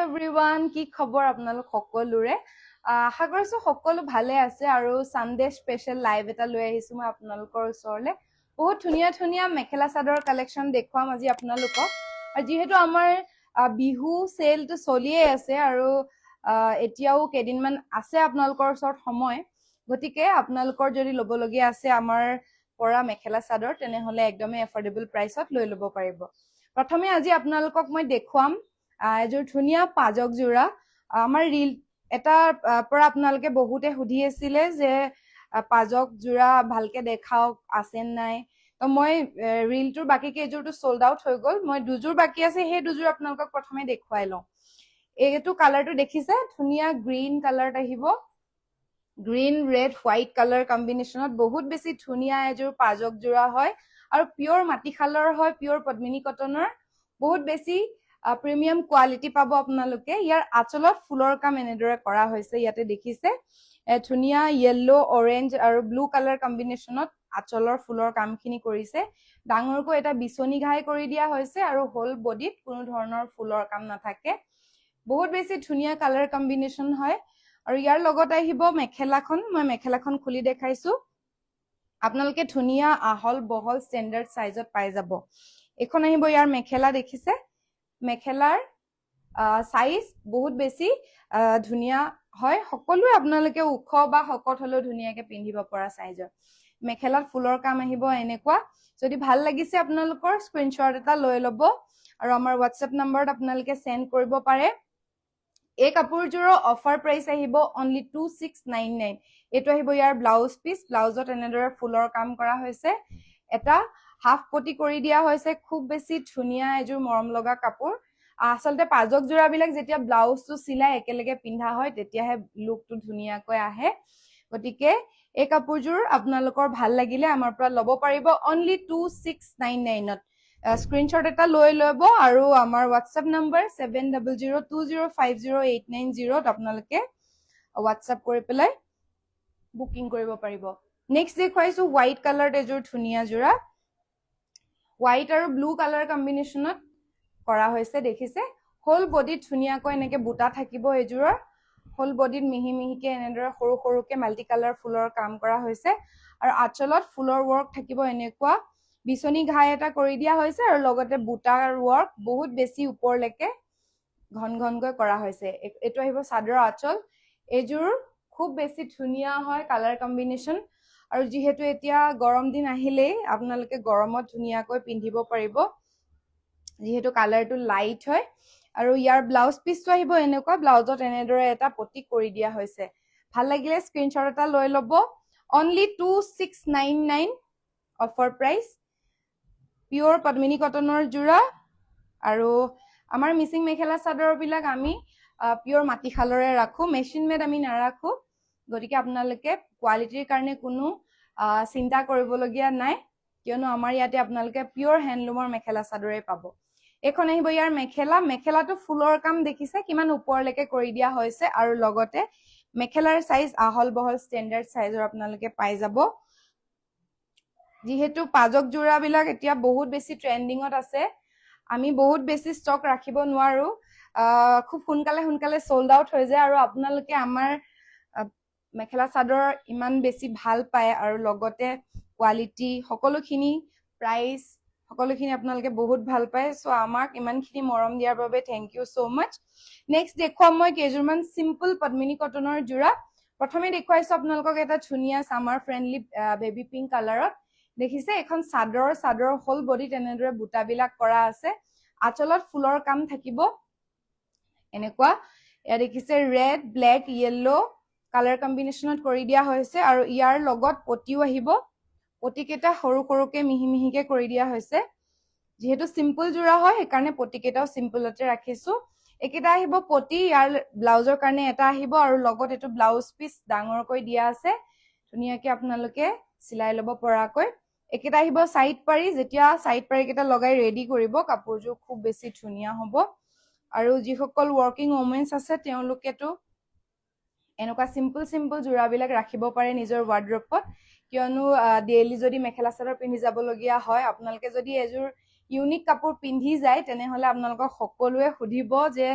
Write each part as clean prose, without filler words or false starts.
everyone কি খবৰ আপোনালোক সকলোৰে আশা কৰিছো সকলো ভালে আছে আৰু সানডে স্পেশাল লাইভ এটা লৈ আহিছো মই আপোনালোকৰ ওচৰলে বহুত ধুনিয়া ধুনিয়া মেখেলা চাদৰ কালেকশন দেখুৱাম আজি আপোনালোকক আৰু যেহেতু আমাৰ বিহু সেলটো চলিয়ে আছে আৰু এতিয়াও কেদিনমান আছে আপোনালোকৰ ওচৰত সময় গতিকে আপোনালোকৰ যদি লবলগীয়া আছে আমাৰ পৰা মেখেলা চাদৰ তেনেহলে একদমই এফৰ্ডেবল প্ৰাইসত লৈ লব পাৰিব প্ৰথমে আজি আপোনালোকক মই দেখুৱাম এযোৰ ধুনিয়া পাজক জোৰা আমাৰ ৰিল এটাৰ পৰা আপোনালোকে বহুতে সুধি আছিলে যে পাজক জোৰা ভালকে দেখাওক আছে নাই তো মই ৰিলটোৰ বাকি কেইযোৰটো সোল্ড আউট হৈ গল মই দুযোৰ বাকি আছে সেই দুযোৰ আপোনালোকক প্ৰথমে দেখুৱাই লওঁ এইটো কালাৰটো দেখিছে ধুনিয়া গ্ৰীন কালাৰত আহিব গ্ৰীন ৰেড হোৱাইট কালাৰ কম্বিনেশ্যনত বহুত বেছি ধুনিয়া এযোৰ পাজক জোৰা হয় আৰু পিওৰ মাটিশালৰ হয় পিওৰ পদ্মিনী কটনৰ বহুত বেছি প্ৰিমিয়াম কোৱালিটি পাব আপোনালোকে ইয়াৰ আঁচলত ফুলৰ কাম এনেদৰে কৰা হৈছে ইয়াতে দেখিছে ধুনিয়া ইয়েলো অৰেঞ্জ আৰু ব্লু কালাৰ কম্বিনেশ্যনত আঁচলৰ ফুলৰ কামখিনি কৰিছে ডাঙৰকৈ এটা বিচনি ঘাই কৰি দিয়া হৈছে আৰু হোল বডিত কোনো ধৰণৰ ফুলৰ কাম নাথাকে বহুত বেছি ধুনিয়া কালাৰ কম্বিনেশ্যন হয় আৰু ইয়াৰ লগত আহিব মেখেলাখন মই মেখেলাখন খুলি দেখাইছো আপোনালোকে ধুনিয়া আহল বহল ষ্টেণ্ডাৰ্ড সাইজত পাই যাব এখন আহিব ইয়াৰ মেখেলা দেখিছে মেখেলাৰ সাইজ বহুত বেছি ধুনিয়া হয় সকলোৱে আপোনালোকে উখ বা শকত হলেও ধুনিয়াকে পিন্ধিব পৰা সাইজৰ মেখেলাত ফুলৰ কাম আহিব এনেকুৱা যদি ভাল লাগিছে আপোনালোকৰ স্ক্ৰিনশ্বট এটা লৈ লব আৰু আমাৰ WhatsApp নম্বৰত আপোনালোকে সেন্ড কৰিব পাৰে এই কাপোৰযোৰৰ অফাৰ প্ৰাইস আহিব অনলি 2699 এইটো আহিব ইয়াৰ ব্লাউজ পিস ব্লাউজত এনেদৰে ফুলৰ কাম কৰা হৈছে এটা হাফ পটি কৰি দিয়া হৈছে খুব বেছি ধুনিয়া এযোৰ মৰম লগা কাপোৰ আসলতে পাজক জোৰা বিলাক যেতিয়া ব্লাউজটো সিলাই একেলগে পিন্ধা হয় তেতিয়াহে লুকটো ধুনিয়াকৈ আহে গতিকে এই কাপোৰযোৰ আপোনালোকৰ ভাল লাগিলে আমাৰ পৰা লব পাৰিব অনলি 2699 ত স্ক্ৰিনশ্বট এটা লৈ লব আৰু আমাৰ WhatsApp নম্বৰ 7002050890 ত আপোনালোকে WhatsApp কৰি পেলাই বুকিং কৰিব পাৰিব নেক্সট দেখুৱাইছো হোৱাইট কালাৰ এযোৰ ধুনিয়া জোৰা হোৱাইট আৰু ব্লু কালাৰ কম্বিনেশ্যনত কৰা হৈছে দেখিছে হোল বডিত ধুনিয়াকৈ এনেকে বুটা থাকিব এযোৰৰ হোল বডিত মিহি মিহিকে এনেদৰে সৰু সৰুকে মাল্টি কালাৰ ফুলৰ কাম কৰা হৈছে আৰু আঁচলত ফুলৰ ৱৰ্ক থাকিব এনেকুৱা বিচনি ঘাই এটা কৰি দিয়া হৈছে আৰু লগতে বুটাৰ ৱৰ্ক বহুত বেছি ওপৰলৈকে ঘন ঘনকৈ কৰা হৈছে এইটো আহিব চাদৰ আঁচল এইযোৰ খুব বেছি ধুনিয়া হয় কালাৰ কম্বিনেশ্যন আৰু যেহেতু এতিয়া গৰম দিন আহিলেই আপোনালোকে গৰমত ধুনিয়াকৈ পিন্ধিব পাৰিব যেহেতু কালাৰটো লাইট হয় আৰু ইয়াৰ ব্লাউজ পিসটো আহিব এনেকুৱা ব্লাউজত এনেদৰে এটা পটি কৰি দিয়া হৈছে ভাল লাগিলে স্ক্ৰিনশ্বট এটা লৈ লব অনলি 2699 অফাৰ প্ৰাইস পিওৰ পদ্মিনী কটনৰ জোৰা আৰু আমাৰ মিচিং মেখেলা চাদৰ বিলাক আমি পিওৰ মাটিশালৰে ৰাখো মেচিন মেড আমি নাৰাখো গতিকে আপোনালোকে কোৱালিটিৰ কাৰণে কোনো চিন্তা কৰিবলগীয়া নাই কিয়নো আমাৰ ইয়াতে আপোনালোকে পিওৰ হেণ্ডলুমৰ মেখেলা চাদৰে পাব এখন আহিব ইয়াৰ মেখেলাটো ফুলৰ কাম দেখিছে কিমান ওপৰলৈকে কৰি দিয়া হৈছে আৰু লগতে মেখেলাৰ সাইজ আহল বহল ষ্টেণ্ডাৰ্ড সাইজৰ আপোনালোকে পাই যাব যেহেতু পাজক জোৰা বিলাক এতিয়া বহুত বেছি ট্ৰেন্ডিঙত আছে আমি বহুত বেছি ষ্টক ৰাখিব নোৱাৰো খুব সোনকালে সোল্ড আউট হৈ যায় আৰু আপোনালোকে আমাৰ মেখেলা চাদৰ ইমান বেছি ভাল পায় আৰু লগতে কোৱালিটি সকলোখিনি প্ৰাইস সকলোখিনি আপোনালোকে বহুত ভাল পায় সো আমাক ইমানখিনি মৰম দিয়াৰ বাবে thank you so mass next দেখুৱাম মই কেইযোৰমান সিম্পল পদ্মিনী কটনৰ জোৰা প্ৰথমে দেখুৱাইছো আপোনালোকক এটা ধুনিয়া সামাৰ ফ্ৰেণ্ডলি বেবি পিংক কালাৰত দেখিছে এখন চাদৰ হোল বডিত এনেদৰে বুটাবিলাক কৰা আছে আঁচলত ফুলৰ কাম থাকিব এনেকুৱা এয়া দেখিছে ৰেড ব্লেক ইয়েলো কালাৰ কম্বিনেশ্যনত কৰি দিয়া হৈছে আৰু ইয়াৰ লগত পটিও আহিব পটিকেইটা সৰু সৰুকে মিহি মিহিকে কৰি দিয়া হৈছে যেহেতু সিম্পল জোৰা হয় সেইকাৰণে পটিকেইটাও সিম্পলতে ৰাখিছো একেটা আহিব পটি ইয়াৰ ব্লাউজৰ কাৰণে এটা আহিব আৰু লগত এইটো ব্লাউজ পিস ডাঙৰকৈ দিয়া আছে ধুনীয়াকে আপোনালোকে চিলাই লব পৰাকৈ একেটা আহিব সাইড পাৰি যেতিয়া সাইড পাৰি কেইটা লগাই ৰেডি কৰিব কাপোৰযোৰ খুব বেছি ধুনীয়া হ'ব আৰু যিসকল ৱৰ্কিং ওমেন্স আছে তেওঁলোকেতো এনেকুৱা সিম্পল জোৰাবিলাক ৰাখিব পাৰে নিজৰ ৱাৰ্ড্ৰপত কিয়নো ডেইলি যদি মেখেলা চাদৰ পিন্ধি যাবলগীয়া হয় আপোনালোকে যদি এযোৰ ইউনিক কাপোৰ পিন্ধি যায় তেনেহলে আপোনালোকক সকলোৱে সুধিব যে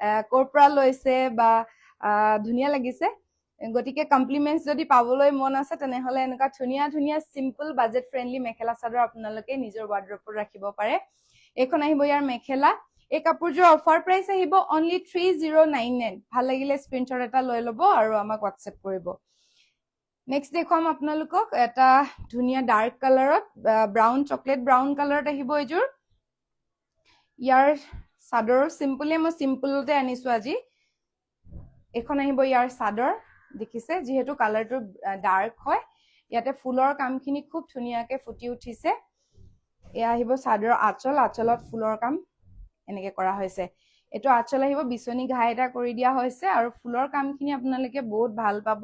ক'ৰ পৰা লৈছে বা ধুনীয়া লাগিছে গতিকে কমপ্লিমেন্টছ যদি পাবলৈ মন আছে তেনেহলে এনেকুৱা ধুনীয়া ধুনীয়া simple budget friendly mekhela chador আপোনালোকে নিজৰ ৱাৰ্ড্ৰবত ৰাখিব পাৰে এইখন আহিব ইয়াৰ মেখেলা এই কাপোৰযোৰ অফাৰ প্ৰাইচ আহিব অনলি 3099 ভাল লাগিলে স্ক্ৰীনশ্বট এটা লৈ ল'ব আৰু আমাক হোৱাটছএপ কৰিব নেক্সট দেখুৱাম আপোনালোকক এটা ধুনীয়া ডাৰ্ক কালাৰত ব্ৰাউন চকলেট ব্ৰাউন কালাৰত আহিব এইযোৰ ইয়াৰ চাদৰ সিম্পলি মই সিম্পলতে আনিছো আজি এখন আহিব ইয়াৰ চাদৰ দেখিছে যেহেতু কালাৰটো ডাৰ্ক হয় ইয়াতে ফুলৰ কামখিনি খুব ধুনীয়াকৈ ফুটি উঠিছে এয়া আহিব চাদৰ আঁচলত ফুলৰ কাম এনেকৈ কৰা হৈছে এইটো আঁচল আহিব বিচনী ঘাই এটা কৰি দিয়া হৈছে আৰু ফুলৰ কামখিনি আপোনালোকে বহুত ভাল পাব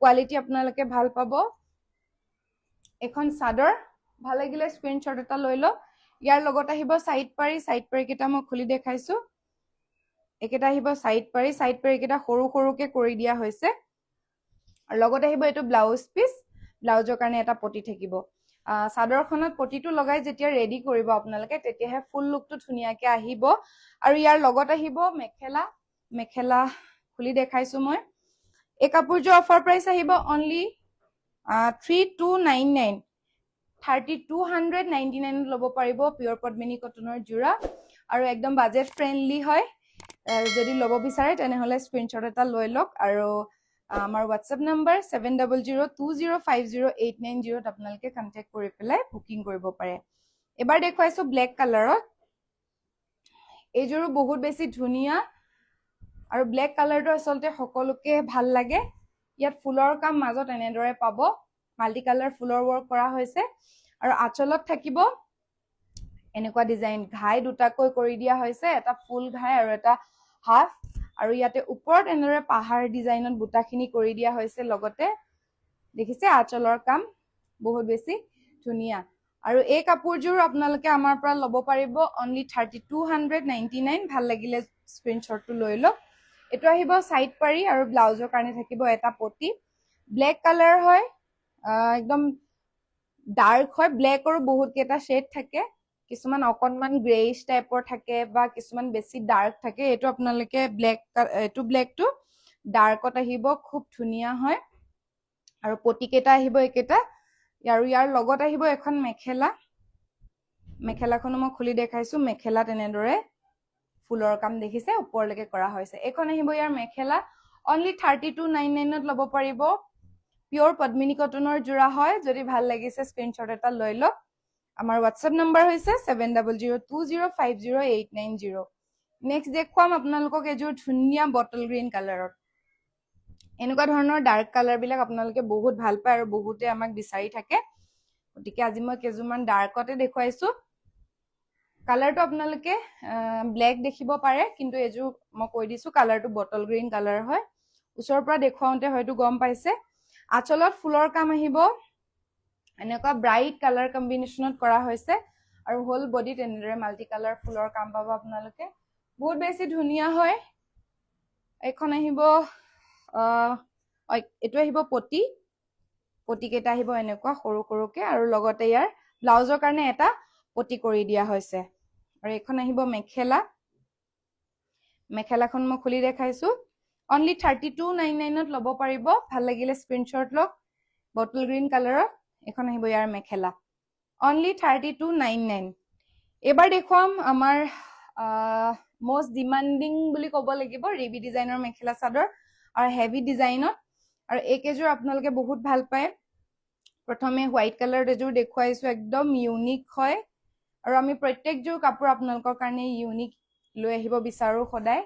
কোৱালিটি আপোনালোকে ভাল পাব এখন চাদৰ ভাল লাগিলে স্ক্ৰীনশ্বট এটা লৈ লওক ইয়াৰ লগত আহিব সাইড পাৰি কেইটা মই খুলি দেখাইছো একেটা আহিব সাইড পাৰি কেইটা সৰু সৰুকে কৰি দিয়া হৈছে আৰু লগত আহিব এইটো ব্লাউজ পিস ব্লাউজৰ কাৰণে এটা পটি থাকিব চাদৰখনত পটিটো লগাই যেতিয়া ৰেডি কৰিব আপোনালোকে তেতিয়াহে ফুল লুকটো ধুনীয়াকে আহিব আৰু ইয়াৰ লগত আহিব মেখেলা খুলি দেখাইছো মই এই কাপোৰযোৰ অফাৰ প্ৰাইচ আহিব অনলি 3299 3299 ল'ব পাৰিব পিয়ৰ পদ্মিনী কটনৰ যোৰা আৰু একদম বাজেট ফ্ৰেণ্ডলি হয় যদি ল'ব বিচাৰে তেনেহলে স্ক্ৰীনশ্বট এটা লৈ লওক আৰু আমাৰ হোৱাটছএপ নম্বৰ 7002050890 আপোনালোকে কন্টেক্ট কৰি পেলাই বুকিং কৰিব পাৰে এবাৰ দেখুৱাইছো ব্লেক কালাৰত এইযোৰো বহুত বেছি ধুনীয়া আৰু ব্লেক কালাৰটো আচলতে সকলোকে ভাল লাগে ইয়াত ফুলৰ কাম মাজত এনেদৰে পাব মাল্টি কালাৰ ফুলৰ ৱৰ্ক কৰা হৈছে আৰু আঁচলত থাকিব এনেকুৱা ডিজাইন ঘাই দুটাকৈ কৰি দিয়া হৈছে এটা ফুল ঘাই আৰু এটা হাফ আৰু ইয়াতে ওপৰত এনেদৰে পাহাৰ ডিজাইনত বুটাখিনি কৰি দিয়া হৈছে লগতে দেখিছে আঁচলৰ কাম বহুত বেছি ধুনীয়া আৰু এই কাপোৰযোৰ আপোনালোকে আমাৰ পৰা ল'ব পাৰিব অনলি 3299 ভাল লাগিলে স্ক্ৰীনশ্বটটো লৈ লওক এইটো আহিব সাইড পাৰি আৰু ব্লাউজৰ কাৰণে থাকিব এটা পটি ব্লেক কালাৰ হয় একদম ডাৰ্ক হয় ব্লেকৰো বহুত কেইটা শেড থাকে কিছুমান অকনমান গ্ৰেইশ টাইপৰ থাকে বা কিছুমান বেছি ডাৰ্ক থাকে এইটো আপোনালোকে ব্লেকটো ডাৰ্কত আহিব খুব ধুনীয়া হয় আৰু পটি কেইটা আহিব একেটা আৰু ইয়াৰ লগত আহিব এখন মেখেলাখনো মই খুলি দেখাইছো মেখেলা তেনেদৰে ফুলৰ কাম দেখিছে ওপৰলৈকে কৰা হৈছে এখন আহিব ইয়াৰ মেখেলা অনলি 3299 ল'ব পাৰিব পিয়ৰ পদ্মিনী কটনৰ যোৰা হয় যদি ভাল লাগিছে স্ক্ৰীনশ্বট এটা লৈ লওক আমাৰ হোৱাটছএপ নম্বৰ হৈছে 7002050890 নেক্সট দেখুৱাম আপোনালোকক এযোৰ ধুনীয়া বটল গ্ৰীণ কালাৰত এনেকুৱা ধৰণৰ ডাৰ্ক কালাৰ বিলাক আপোনালোকে বহুত ভাল পায় আৰু বহুতে আমাক বিচাৰি থাকে গতিকে আজি মই কেইযোৰমান ডাৰ্কতে দেখুৱাইছো কালাৰটো আপোনালোকে ব্লেক দেখিব পাৰে কিন্তু এযোৰ মই কৈ দিছো কালাৰটো বটল গ্ৰীণ কালাৰ হয় ওচৰৰ পৰা দেখুৱাওঁতে হয়তো গম পাইছে আঁচলত ফুলৰ কাম আহিব এনেকুৱা ব্ৰাইট কালাৰ কম্বিনেশ্যনত কৰা হৈছে আৰু হোল বডিত এনেদৰে মাল্টি কালাৰ ফুলৰ কাম পাব আপোনালোকে বহুত বেছি ধুনীয়া হয় এইখন আহিব এইটো আহিব পটি কেইটা আহিব এনেকুৱা সৰু সৰুকে আৰু লগতে ইয়াৰ ব্লাউজৰ কাৰণে এটা পটি কৰি দিয়া হৈছে আৰু এইখন আহিব মেখেলাখন মই খুলি দেখাইছো অনলি 3299 ল'ব পাৰিব ভাল লাগিলে স্ক্ৰীনশ্বট লওক বটল গ্ৰীণ কালাৰৰ এখন আহিব ইয়াৰ মেখেলা অনলি 3299 এবাৰ দেখুৱাম আমাৰ most demanding বুলি ক'ব লাগিব ৰিবি ডিজাইনৰ মেখেলা চাদৰ আৰু হেভি ডিজাইনত আৰু এইকেইযোৰ আপোনালোকে বহুত ভাল পায় প্ৰথমে হোৱাইট কালাৰ এযোৰ দেখুৱাইছো একদম ইউনিক হয় আৰু আমি প্ৰত্যেকযোৰ কাপোৰ আপোনালোকৰ কাৰণে ইউনিক লৈ আহিব বিচাৰো সদায়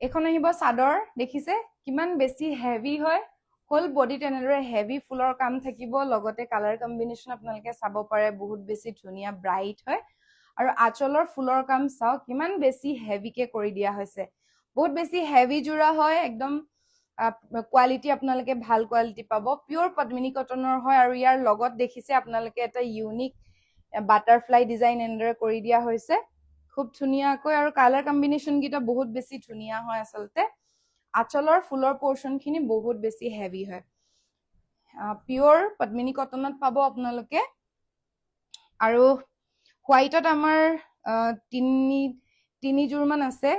এখন আহিব চাদৰ দেখিছে কিমান বেছি হেভি হয় হোল বডিত এনেদৰে হেভি ফুলৰ কাম থাকিব লগতে কালাৰ কম্বিনেশ্যন আপোনালোকে চাব পাৰে বহুত বেছি ধুনীয়া ব্ৰাইট হয় আৰু আঁচলৰ ফুলৰ কাম চাওক কিমান বেছি হেভিকে কৰি দিয়া হৈছে বহুত বেছি হেভি যোৰা হয় একদম কোৱালিটি আপোনালোকে ভাল কোৱালিটি পাব পিয়ৰ পদ্মিনী কটনৰ হয় আৰু ইয়াৰ লগত দেখিছে আপোনালোকে এটা ইউনিক বাটাৰফ্লাই ডিজাইন এনেদৰে কৰি দিয়া হৈছে খুব ধুনীয়াকৈ আৰু কালাৰ কম্বিনেশ্যন কেইটা বহুত বেছি ধুনীয়া হয় আচলতে আঁচলৰ ফুলৰ পোৰ্শন খিনি বহুত বেছি হেভি হয় পিয়ৰ পদ্মিনী কটনত পাব আপোনালোকে আৰু হোৱাইটত আমাৰ তিনিযোৰ মান আছে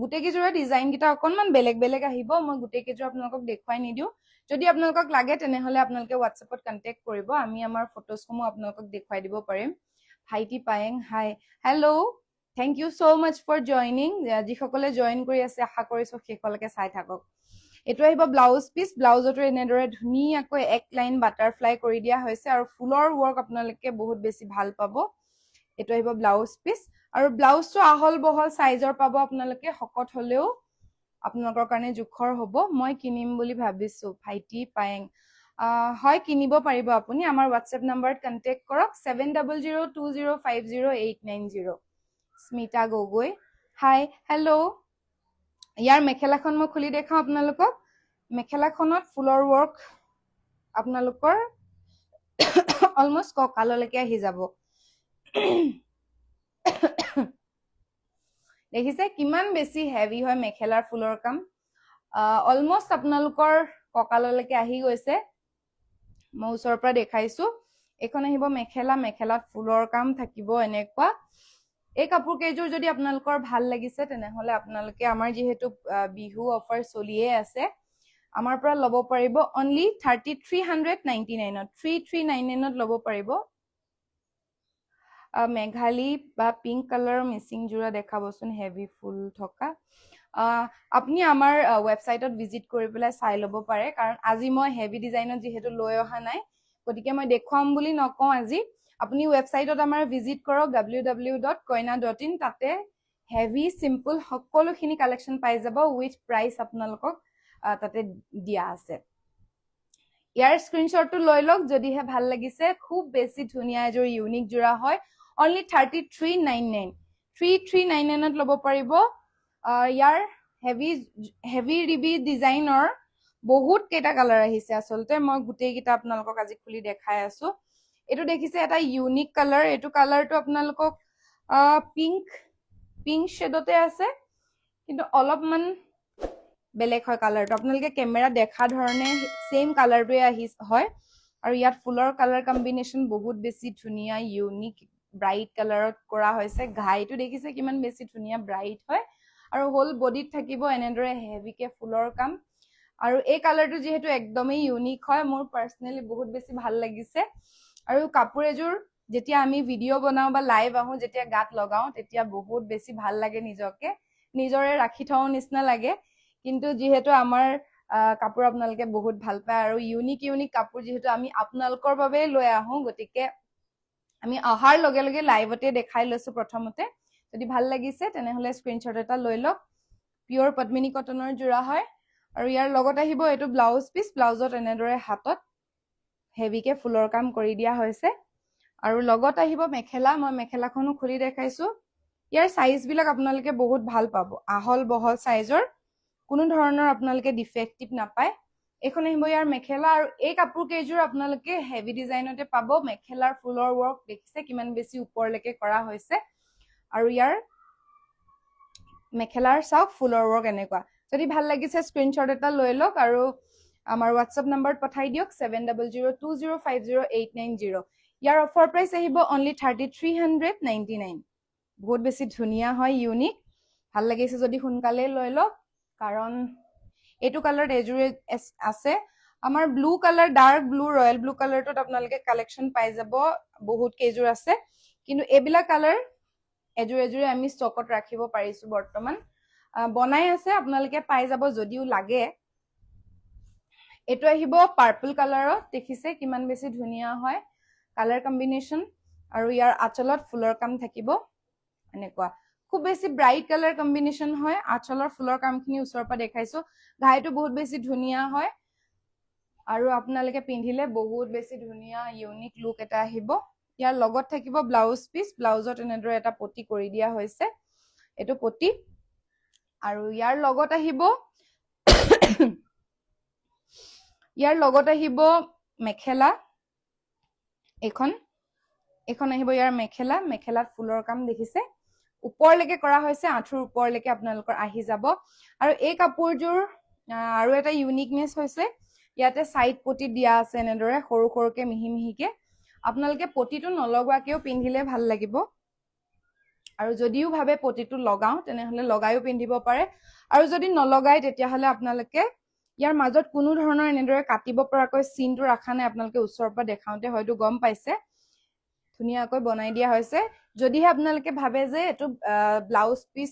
গোটেই কেইযোৰৰ ডিজাইন কেইটা অকনমান বেলেগ বেলেগ আহিব মই গোটেই কেইযোৰ আপোনালোকক দেখুৱাই নিদিও যদি আপোনালোকক লাগে তেনেহলে আপোনালোকে WhatsAppত কন্টেক্ট কৰিব আমি আমাৰ ফটোসমূহ আপোনালোকক দেখুৱাই দিব পাৰিম ভাইটি Payeng hi hello' thank you so much for joining যিসকলে জয়েন কৰি আছে আশা কৰিছো শেষলৈকে চাই থাকক এটো আহিব ব্লাউজ পিস ব্লাউজটো এনেদৰে ধুনীয়াকৈ এক লাইন বাটাৰফ্লাই কৰি দিয়া হৈছে আৰু ফুলৰ ওয়াৰ্ক আপোনালোকে বহুত বেছি ভাল পাব এটো আহিব ব্লাউজ পিস আৰু ব্লাউজটো আহল বহল সাইজৰ পাব আপোনালোকে হকত হলেও আপোনালোকৰ কাৰণে জুখৰ হ'ব মই কিনিম বুলি ভাবিছো ভাইটি পায়েং হয় কিনিব পাৰিব আপুনি আমাৰ WhatsApp নম্বৰত কন্টেক্ট কৰক 7002050890 স্মিতা গগৈ হাই হেল্ল' ইয়াৰ মেখেলাখন মই খুলি দেখাও আপোনালোকক মেখেলাখনত ফুলৰ ওয়াৰ্ক আপোনালোকৰ অলমোস্ট কঁকাললৈকে আহি যাব দেখিছে কিমান বেছি হেভি হয় মেখেলাৰ ফুলৰ কাম অলমোস্ট আপোনালোকৰ কঁকাললৈকে আহি গৈছে মই ওচৰৰ পৰা দেখাইছো এখন আহিব মেখেলা মেখেলাত ফুলৰ কাম থাকিব এনেকুৱা এই কাপোৰ কেইযোৰ যদি আপোনালোকৰ ভাল লাগিছে তেনেহলে আপোনালোকে আমাৰ যেহেতু বিহু অফাৰ চলিয়ে আছে আমাৰ পৰা ল'ব পাৰিব অনলি 3399 ত 3399 ত ল'ব পাৰিব মেঘালী বা পিংক কালাৰ মিচিং জোৰা দেখাবচোন হেভি ফুল থকা আপুনি আমাৰ ওয়েবসাইটত ভিজিট কৰি পেলাই চাই ল'ব পাৰে কাৰণ আজি মই হেভি ডিজাইনত যেহেতু লৈ অহা নাই গতিকে মই দেখুৱাম বুলি নকওঁ আজি আপুনি ওয়েবসাইটত আমাৰ ভিজিট কৰক www.koina.in তাতে হেভি সিম্পল সকলোখিনি কালেকশন পাই যাব উইথ প্ৰাইস আপোনালোকক তাতে দিয়া আছে ইয়াৰ স্ক্ৰিনশ্বটটো লৈ লওক যদিহে ভাল লাগিছে খুব বেছি ধুনীয়া এযোৰ ইউনিক জোৰা হয় only 3399 3399 ত ল'ব পাৰিব ইয়াৰ হেভি ৰিবি ডিজাইনৰ বহুত কেইটা কালাৰ আহিছে আসলতে মই গুটেই কেইটা আপোনালোকক আজি খুলি দেখাই আছো এটো দেখিছে এটা ইউনিক কালাৰ এটো কালাৰটো আপোনালোকক পিংক শেডতে আছে কিন্তু অলপমান বেলেগ হয় কালাৰটো আপোনালোকে ক্যামেৰা দেখা ধৰণে সেম কালাৰটোৱে হয় আৰু ইয়াত ফুলৰ কালাৰ কম্বিনেশন বহুত বেছি ধুনীয়া ইউনিক ব্ৰাইট কালাৰত কৰা হৈছে ঘাইটো দেখিছে কিমান বেছি ধুনীয়া ব্ৰাইট হয় আৰু হোল বডিত থাকিব এনেদৰে হেভিকে ফুলৰ কাম আৰু এই কালাৰটো যেহেতু একদমই ইউনিক হয় মোৰ পাৰ্সোনালি বহুত বেছি ভাল লাগিছে আৰু কাপোৰ এযোৰ যেতিয়া আমি ভিডিও বনাও বা লাইভ আহো যেতিয়া গাত লগাও তেতিয়া বহুত বেছি ভাল লাগে নিজকে নিজৰে ৰাখি থওঁ নিচিনা লাগে কিন্তু যেহেতু আমাৰ কাপোৰ আপোনালোকে বহুত ভাল পায় আৰু ইউনিক কাপোৰ যেহেতু আমি আপোনালোকৰ বাবে লৈ আহো গতিকে আমি অহাৰ লগে লগে লাইভতে দেখাই লৈছো প্ৰথমতে যদি ভাল লাগিছে তেনেহলে স্ক্ৰিনশ্বট এটা লৈ লওক পিওৰ পদ্মিনী কটনৰ জোৰা হয় আৰু ইয়াৰ লগত আহিব এটো ব্লাউজ পিস ব্লাউজত এনেদৰে হাতত হেভিকে ফুলৰ কাম কৰি দিয়া হৈছে আৰু লগত আহিব মেখেলা মই মেখেলাখনো খুলি দেখাইছো ইয়াৰ সাইজ বিলাক আপোনালোকে বহুত ভাল পাব আহল বহল সাইজৰ কোনো ধৰণৰ আপোনালোকে ডিফেক্টিভ নাপায় এখন আহিব ইয়াৰ মেখেলা আৰু এই কাপোৰ কেইযোৰ আপোনালোকে হেভি ডিজাইনতে পাব মেখেলাৰ ফুলৰ ওয়াৰ্ক দেখিছে কিমান বেছি ওপৰলৈকে কৰা হৈছে আৰু ইয়াৰ মেখেলাৰ চাওক ফুলৰ ওয়াৰ্ক এনেকুৱা যদি ভাল লাগিছে স্ক্ৰিনশ্বট এটা লৈ লওক আৰু আমাৰ WhatsApp নম্বৰত পঠাই দিয়ক 7002050890 ইয়াৰ অফাৰ প্ৰাইস আহিব only 3399 বহুত বেছি ধুনীয়া হয় ইউনিক ভাল লাগিছে যদি সোনকালে লৈ লওক কাৰণ এটো কালাৰ এজুৰে আছে আমাৰ blue colour dark blue royal blue কালাৰটোত আপোনালোকে কালেকশন পাই যাব বহুত কেজুৰ আছে কিন্তু এবিলা কালাৰ এজুৰে আমি ষ্টকত ৰাখিব পাৰিছো বৰ্তমান বনাই আছে আপোনালোকে পাই যাব যদিও লাগে এটো আহিব পাৰ্পল কালাৰত দেখিছে কিমান বেছি ধুনীয়া হয় কালাৰ কম্বিনেশন আৰু ইয়াৰ আঁচলত ফুলৰ কাম থাকিব এনেকুৱা খুব বেছি ব্ৰাইট কালাৰ কম্বিনেশন হয় আঁচলৰ ফুলৰ কামখিনি ওচৰৰ পৰা দেখাইছো ঘাইটো বহুত বেছি ধুনীয়া হয় আৰু আপোনালোকে পিন্ধিলে বহুত বেছি ধুনীয়া ইউনিক লুক এটা আহিব ইয়াৰ লগত থাকিব ব্লাউজ পিস ব্লাউজত এনেদৰে এটা পটি কৰি দিয়া হৈছে এটো পটি আৰু ইয়াৰ লগত আহিব মেখেলা এখন আহিব ইয়াৰ মেখেলাত ফুলৰ কাম দেখিছে ওপৰলৈকে কৰা হৈছে আঁঠুৰ ওপৰলৈকে আপোনালোকৰ আহি যাব আৰু এই কাপোৰযোৰ আৰু এটা ইউনিকনেস হৈছে ইয়াতে সাইড পটি দিয়া আছে এনেদৰে সৰু সৰুকে মিহি মিহিকে আপোনালোকে পটিটো নলগোৱাকেও পিন্ধিলে ভাল লাগিব আৰু যদিও ভাবে পটিটো লগাও তেনেহলে লগাইও পিন্ধিব পাৰে আৰু যদি নলগাই তেতিয়াহলে আপোনালোকে ইয়াৰ মাজত কোনো ধৰণৰ এনেদৰে কাটিব পৰাকৈ চিনটো ৰাখা নাই আপোনালোকে ওচৰৰ পৰা দেখাওঁতে হয়তো গম পাইছে ধুনীয়াকৈ বনাই দিয়া হৈছে যদিহে আপোনালোকে ভাবে যে এটো ব্লাউজ পিস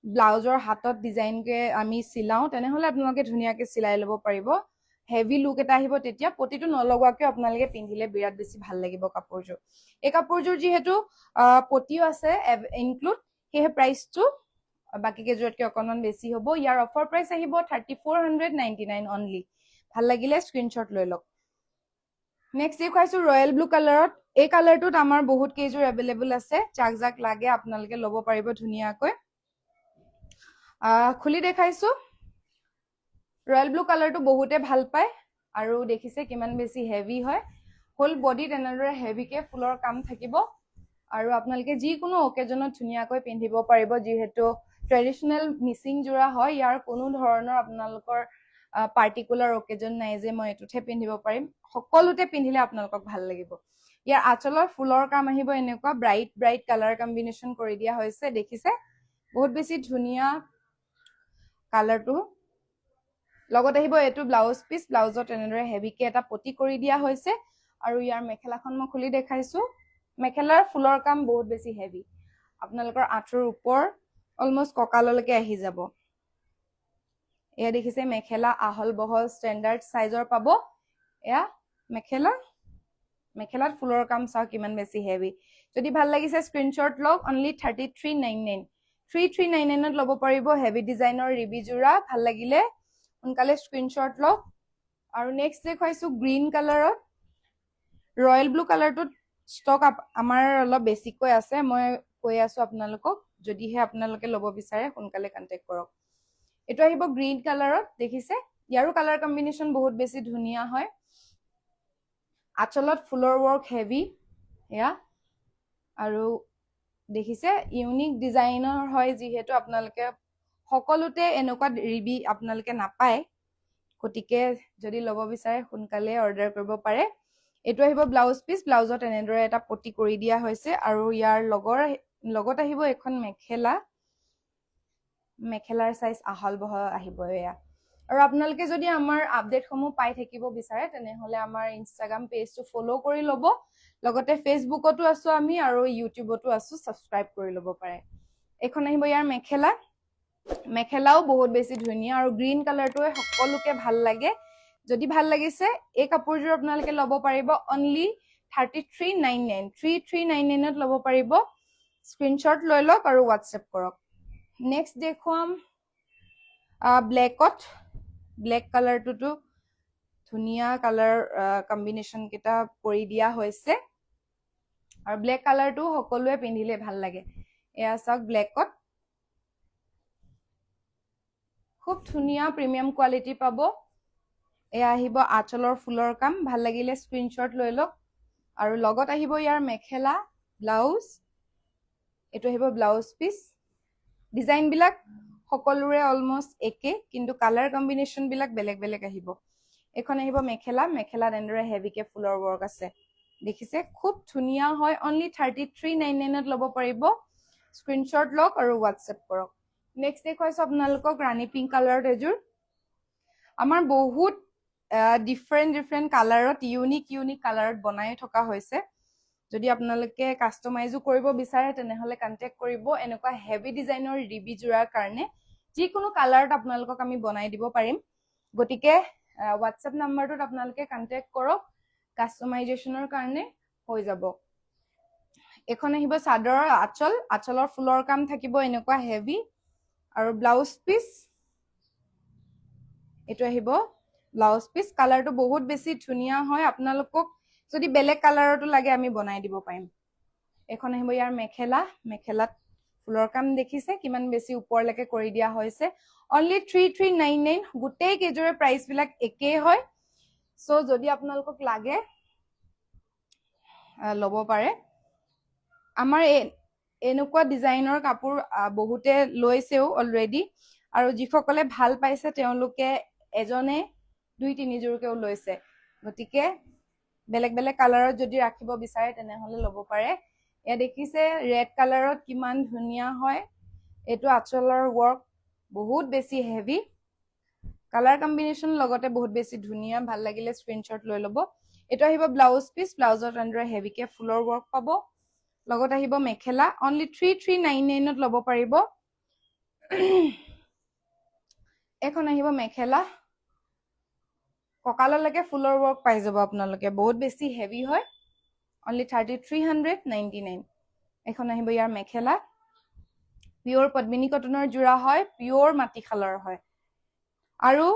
ব্লাউজৰ হাতত ডিজাইনকে আমি চিলাও তেনেহলে আপোনালোকে ধুনীয়াকৈ চিলাই ল'ব পাৰিব হেভি লুক এটা আহিব তেতিয়া পটিটো নলগোৱাকৈ আপোনালোকে পিন্ধিলে বিৰাট বেছি ভাল লাগিব কাপোৰযোৰ এই কাপোৰযোৰ যিহেতু পটিও আছে ইনক্লুড সেয়ে প্ৰাইসটো বাকি কেজুৰতকৈ অকণমান বেছি হ'ব ইয়াৰ অফাৰ প্ৰাইস আহিব 3499 অনলি ভাল লাগিলে স্ক্ৰিনশ্বট লৈ লওক নেক্সট দেখাইছো ৰয়েল ব্লু কালাৰত এই কালাৰটোত আমাৰ বহুত কেজুৰ এভেইলেবল আছে যাক যাক লাগে আপোনালোকে ল'ব পাৰিব ধুনীয়াকৈ খুলি দেখাইছো ৰয়েল ব্লু কালাৰটো বহুতে ভাল পায় আৰু দেখিছে কিমান বেছি হেভি হয় হোল বডিত এনেদৰে হেভিকে ফুলৰ কাম থাকিব আৰু আপোনালোকে যিকোনো অকেজনত ধুনীয়াকৈ পিন্ধিব পাৰিব যিহেতু ট্ৰেডিশনেল মিচিং জোৰা হয় ইয়াৰ কোনো ধৰণৰ আপোনালোকৰ পাৰ্টিকুলাৰ অকেজন নাই যে মই এটোতে পিন্ধিব পাৰিম সকলোতে পিন্ধিলে আপোনালোকক ভাল লাগিব ইয়াৰ আঁচলৰ ফুলৰ কাম আহিব এনেকুৱা ব্ৰাইট ব্ৰাইট কালাৰ কম্বিনেশ্যন কৰি দিয়া হৈছে দেখিছে বহুত বেছি ধুনীয়া কালাৰটো লগত আহিব এটো ব্লাউজ পিস ব্লাউজত এনেদৰে হেভিকে এটা পটি কৰি দিয়া হৈছে আৰু ইয়াৰ মেখেলাখন মই খুলি দেখাইছো মেখেলাৰ ফুলৰ কাম বহুত বেছি হেভি আপোনালোকৰ আঁঠুৰ ওপৰ অলমোস্ট কঁকাললৈকে আহি যাব এয়া দেখিছে মেখেলা আহল বহল ষ্টেণ্ডাৰ্ড সাইজৰ পাব এয়া মেখেলাত ফুলৰ কাম চাও কিমান বেছি হেভি যদি ভাল লাগিছে স্ক্ৰিনশ্বট লওক অনলি 3399 3399 ত ল'ব পাৰিব হেভি ডিজাইনৰ ৰিবি জোৰা ভাল লাগিলে সোনকালে স্ক্ৰিনশ্বট লওক আৰু নেক্সট দেখাইছো গ্ৰীণ কালাৰত ৰয়েল ব্লু কালাৰটোত ষ্টক আমাৰ অলপ বেছিকৈ আছে মই কৈ আছো আপোনালোকক যদিহে আপোনালোকে ল'ব বিচাৰে সোনকালে কন্টেক্ট কৰক এটো আহিব গ্ৰীণ কালাৰত দেখিছে ইয়াৰো কালাৰ কম্বিনেশ্যন বহুত বেছি ধুনীয়া হয় আঁচলত ফুলৰ ৱৰ্ক হেভি এয়া আৰু দেখিছে ইউনিক ডিজাইনৰ হয় যিহেতু আপোনালোকে সকলোতে এনেকুৱা ৰিবি আপোনালোকে নাপায় গতিকে যদি ল'ব বিচাৰে সোনকালে অৰ্ডাৰ কৰিব পাৰে এটো আহিব ব্লাউজ পিস ব্লাউজত এনেদৰে এটা পটি কৰি দিয়া হৈছে আৰু ইয়াৰ লগত আহিব এখন মেখেলাৰ সাইজ আহল বহল আহিব এয়া আৰু আপোনালোকে যদি আমাৰ আপডেটসমূহ পাই থাকিব বিচাৰে তেনেহলে আমাৰ ইনষ্টাগ্ৰাম পেজটো ফলো কৰি ল'ব লগতে ফেচবুকতো আছো আমি আৰু ইউটিউবতো আছো সাবস্ক্ৰাইব কৰি ল'ব পাৰে এখন আহিব ইয়াৰ মেখেলাও বহুত বেছি ধুনীয়া আৰু গ্ৰীণ কালাৰটোৱে সকলোকে ভাল লাগে যদি ভাল লাগিছে এই কাপোৰযোৰ আপোনালোকে ল'ব পাৰিব অনলি 3399 ত ল'ব পাৰিব স্ক্ৰিনশ্বট লৈ লওক আৰু হোৱাটছএপ কৰক নেক্সট দেখুৱাম ব্লেক কালাৰটোতো ধুনীয়া কালাৰ কম্বিনেশ্যন কেইটা কৰি দিয়া হৈছে আৰু ব্লেক কালাৰটো সকলোৱে পিন্ধিলে ভাল লাগে এয়া চাওক ব্লেকত খুব ধুনীয়া প্ৰিমিয়াম কোৱালিটি পাব এয়া আহিব আঁচলৰ ফুলৰ কাম ভাল লাগিলে স্ক্ৰিনশ্বট লৈ লওক আৰু লগত আহিব ইয়াৰ মেখেলা ব্লাউজ এটো আহিব ব্লাউজ পিস ডিজাইন বিলাক সকলোৰে অলমোস্ট একে কিন্তু কালাৰ কম্বিনেশ্যন বিলাক বেলেগ বেলেগ আহিব এখন আহিব মেখেলাত এনেদৰে হেভিকে ফুলৰ ৱৰ্ক আছে দেখিছে খুব ধুনীয়া হয় অনলি 3399 ত ল'ব পাৰিব স্ক্ৰিনশ্বট লওক আৰু হোৱাটছএপ কৰক নেক্সট দেখুৱাইছো আপোনালোকক ৰাণী পিংক কালাৰত এযোৰ আমাৰ বহুত ডিফাৰেণ্ট কালাৰত ইউনিক কালাৰত বনাই থকা হৈছে যদি আপোনালোকে কাষ্টমাইজো কৰিব বিচাৰে তেনেহলে কন্টেক্ট কৰিব এনেকুৱা হেভি ডিজাইনৰ ৰিবি জোৰাৰ কাৰণে যিকোনো কালাৰত আপোনালোকক আমি বনাই দিব পাৰিম গতিকে হোৱাটছএপ নাম্বাৰটোত আপোনালোকে কন্টেক্ট কৰক কাষ্টমাইজেশ্যনৰ কাৰণে হৈ যাব এখন আহিব চাদৰৰ আঁচলৰ ফুলৰ কাম থাকিব এনেকুৱা হেভি আৰু ব্লাউজ পিস এটো আহিব ব্লাউজ পিস কালাৰটো বহুত বেছি ধুনীয়া হয় আপোনালোকক যদি বেলেগ কালাৰটো লাগে আমি বনাই দিব পাৰিম এখন আহিব ইয়াৰ মেখেলাত ফুলৰ কাম দেখিছে কিমান বেছি ওপৰলৈকে কৰি দিয়া হৈছে অনলি 3399 গোটেই কেজৰে প্ৰাইস বিলাক একেই হয় সো যদি আপোনালোকক লাগে ল'ব পাৰে আমাৰ এনেকুৱা ডিজাইনৰ কাপোৰ বহুতে লৈছেও অলৰেডি আৰু যিসকলে ভাল পাইছে তেওঁলোকে এজনে 2-3 জোৰকেও লৈছে গতিকে বেলেগ বেলেগ কালাৰত যদি ৰাখিব বিচাৰে তেনেহলে ল'ব পাৰে এয়া দেখিছে ৰেড কালাৰত কিমান ধুনীয়া হয় এইটো আঁচলৰ ৱৰ্ক বহুত বেছি হেভি কালাৰ কম্বিনেশ্যন লগতে বহুত বেছি ধুনীয়া ভাল লাগিলে স্ক্ৰীনশ্বট লৈ ল'ব এইটো আহিব ব্লাউজ পিচ ব্লাউজত এনেদৰে হেভিকে ফুলৰ ৱৰ্ক পাব লগত আহিব মেখেলা অনলি 3399 ত ল'ব পাৰিব এখন আহিব মেখেলা কঁকাললৈকে ফুলৰ ৱৰ্ক পাই যাব আপোনালোকে বহুত বেছি হেভি হয় অনলি 3399 এখন আহিব ইয়াৰ মেখেলা পিয়ৰ পদ্মিনী কটনৰ জোৰা হয় পিয়ৰ মাটিশালৰ হয় আৰু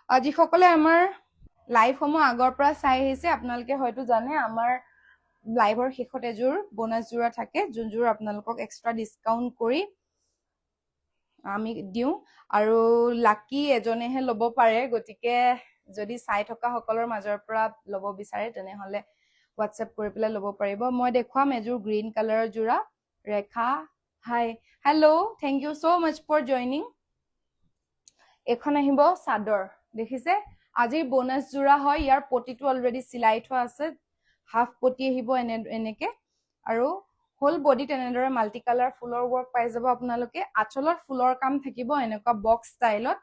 যিসকলে আমাৰ লাইভসমূহ আগৰ পৰা চাই আহিছে আপোনালোকে হয়তো জানে আমাৰ লাইভৰ শেষত এযোৰ বোনাছ জোৰা থাকে যোনযোৰ আপোনালোকক এক্সট্ৰা ডিছকাউণ্ট কৰি আমি দিওঁ আৰু লাকি এজনেহে ল'ব পাৰে গতিকে যদি চাই থকা সকলৰ মাজৰ পৰা ল'ব বিচাৰে তেনেহলে হোৱাটছএপ কৰি পেলাই ল'ব পাৰিব মই দেখুৱাম এযোৰ গ্ৰীণ কালাৰৰ জোৰা Rekha hi hello' thank you so much for joining এখন আহিব চাদৰ দেখিছে আজিৰ বোনাছ জোৰা হয় ইয়াৰ পটিটো অলৰেডি চিলাই থোৱা আছে হাফ পটি আহিব এনেকে আৰু হোল বডিত এনেদৰে মাল্টি কালাৰ ফুলৰ ৱৰ্ক পাই যাব আপোনালোকে আঁচলত ফুলৰ কাম থাকিব এনেকুৱা বক্স ষ্টাইলত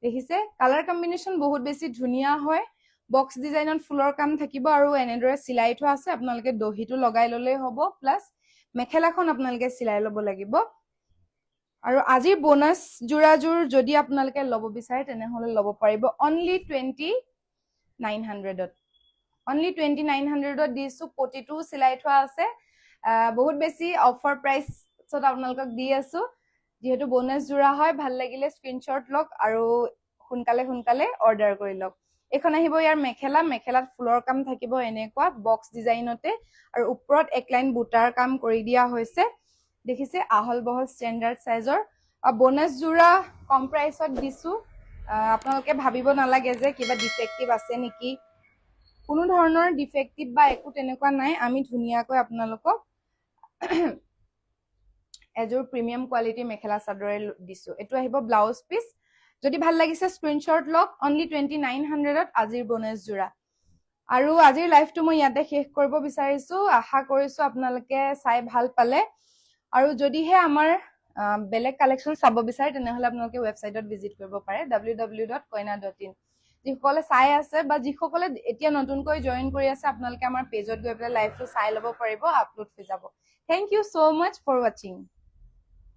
দেখিছে কালাৰ কম্বিনেশ্যন বহুত বেছি ধুনীয়া হয় বক্স ডিজাইনত ফুলৰ কাম থাকিব আৰু এনেদৰে চিলাই থোৱা আছে আপোনালোকে দহিটো লগাই ললেই হ'ব প্লাছ মেখেলাখন আপোনালোকে চিলাই ল'ব লাগিব আৰু আজিৰ বোনাছ জোৰাযোৰ যদি আপোনালোকে ল'ব বিচাৰে তেনেহলে ল'ব পাৰিব অনলি 2900 অনলি 2900 দিছো পটিটো চিলাই থোৱা আছে বহুত বেছি অফাৰ প্ৰাইচত আপোনালোকক দি আছো যেহেতু বোনাছ জোৰা হয় ভাল লাগিলে স্ক্ৰীনশ্বট লওক আৰু সোনকালে অৰ্ডাৰ কৰি লওক এখন আহিব ইয়াৰ মেখেলাত ফুলৰ কাম থাকিব এনেকুৱা বক্স ডিজাইনতে আৰু ওপৰত একলাইন বুটাৰ কাম কৰি দিয়া হৈছে দেখিছে আহল বহল ষ্টেণ্ডাৰ্ড সাইজৰ বোনাছ জোৰা কম প্ৰাইচত দিছো আপোনালোকে ভাবিব নালাগে যে কিবা ডিফেক্টিভ আছে নেকি কোনো ধৰণৰ ডিফেক্টিভ বা একো তেনেকুৱা নাই আমি ধুনীয়াকৈ আপোনালোকক এযোৰ প্ৰিমিয়াম কোৱালিটি মেখেলা চাদৰে দিছো এইটো আহিব ব্লাউজ পিচ যদি ভাল লাগিছে স্ক্ৰীনশ্বট লওক অনলি 2900 আজিৰ বোনাছ জোৰা আৰু আজিৰ লাইভটো মই ইয়াতে শেষ কৰিব বিচাৰিছো আশা কৰিছো আপোনালোকে চাই ভাল পালে আৰু যদিহে আমাৰ বেলেগ কালেকশ্যন চাব বিচাৰে তেনেহলে আপোনালোকে ৱেবছাইটত ভিজিট কৰিব পাৰে www.koina.in যিসকলে চাই আছে বা যিসকলে এতিয়া নতুনকৈ জইন কৰি আছে আপোনালোকে আমাৰ পেজত গৈ পেলাই লাইভটো চাই ল'ব পাৰিব আপলোড হৈ যাব thank you so much for watching